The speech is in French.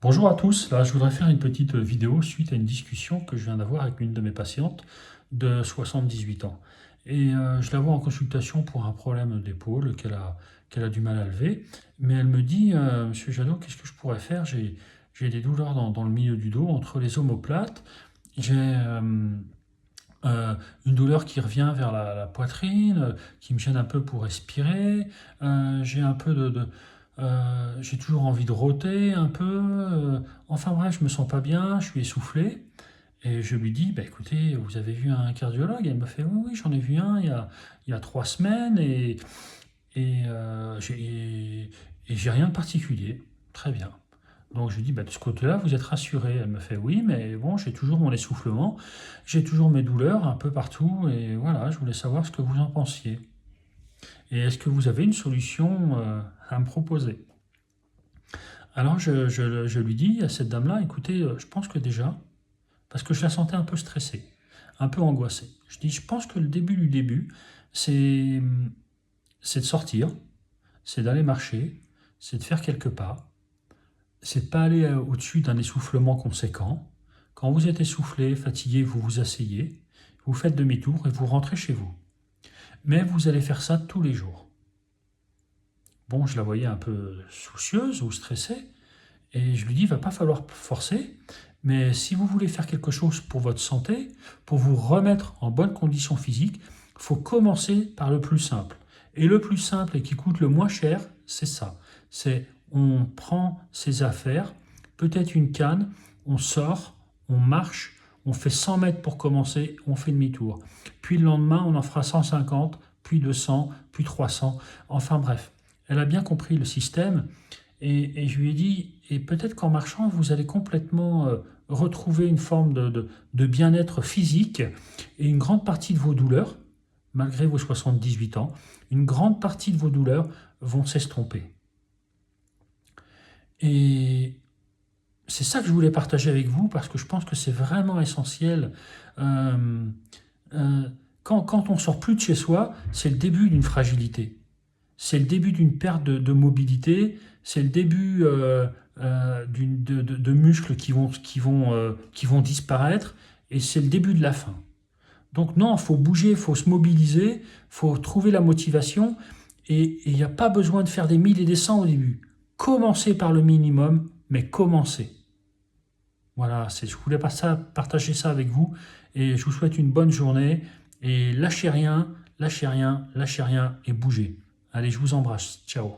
Bonjour à tous, là je voudrais faire une petite vidéo suite à une discussion que je viens d'avoir avec une de mes patientes de 78 ans. Je la vois en consultation pour un problème d'épaule qu'elle a du mal à lever, mais elle me dit, Monsieur Jadot, qu'est-ce que je pourrais faire? J'ai des douleurs dans le milieu du dos, entre les omoplates, j'ai une douleur qui revient vers la poitrine, qui me gêne un peu pour respirer, j'ai un peu j'ai toujours envie de rôter un peu. Enfin bref, je me sens pas bien, je suis essoufflé. Et je lui dis, bah, écoutez, vous avez vu un cardiologue? Elle me fait, oui, oui, j'en ai vu un il y a 3 semaines et, euh, j'ai et j'ai rien de particulier. Très bien. Donc je lui dis, bah, de ce côté-là, vous êtes rassuré. Elle me fait, oui, mais bon, j'ai toujours mon essoufflement, j'ai toujours mes douleurs un peu partout, et voilà, je voulais savoir ce que vous en pensiez. Et est-ce que vous avez une solution à me proposer? Alors je lui dis à cette dame-là, écoutez, je pense que déjà, parce que je la sentais un peu stressée, un peu angoissée, je dis, je pense que le début du début, c'est c'est de sortir, c'est d'aller marcher, c'est de faire quelques pas, c'est de pas aller au-dessus d'un essoufflement conséquent. Quand vous êtes essoufflé, fatigué, vous vous asseyez, vous faites demi-tour et vous rentrez chez vous. Mais vous allez faire ça tous les jours. Bon, je la voyais un peu soucieuse ou stressée, et je lui dis, il va pas falloir forcer, mais si vous voulez faire quelque chose pour votre santé, pour vous remettre en bonne condition physique, il faut commencer par le plus simple. Et le plus simple et qui coûte le moins cher, c'est ça. C'est on prend ses affaires, peut-être une canne, on sort, on marche, on fait 100 mètres pour commencer, on fait demi-tour. Puis le lendemain, on en fera 150, puis 200, puis 300. Enfin bref, elle a bien compris le système. Et je lui ai dit, et peut-être qu'en marchant, vous allez complètement retrouver une forme de bien-être physique et une grande partie de vos douleurs, malgré vos 78 ans, une grande partie de vos douleurs vont s'estomper. Et c'est ça que je voulais partager avec vous parce que je pense que c'est vraiment essentiel. Euh, quand on sort plus de chez soi, c'est le début d'une fragilité. C'est le début d'une perte de mobilité, c'est le début de muscles qui vont disparaître, et c'est le début de la fin. Donc non, il faut bouger, il faut se mobiliser, il faut trouver la motivation, et il n'y a pas besoin de faire des 1000 et des 100 au début. Commencez par le minimum, mais commencez. Voilà, je voulais partager ça avec vous, et je vous souhaite une bonne journée, et lâchez rien, lâchez rien, lâchez rien, et bougez. Allez, je vous embrasse. Ciao.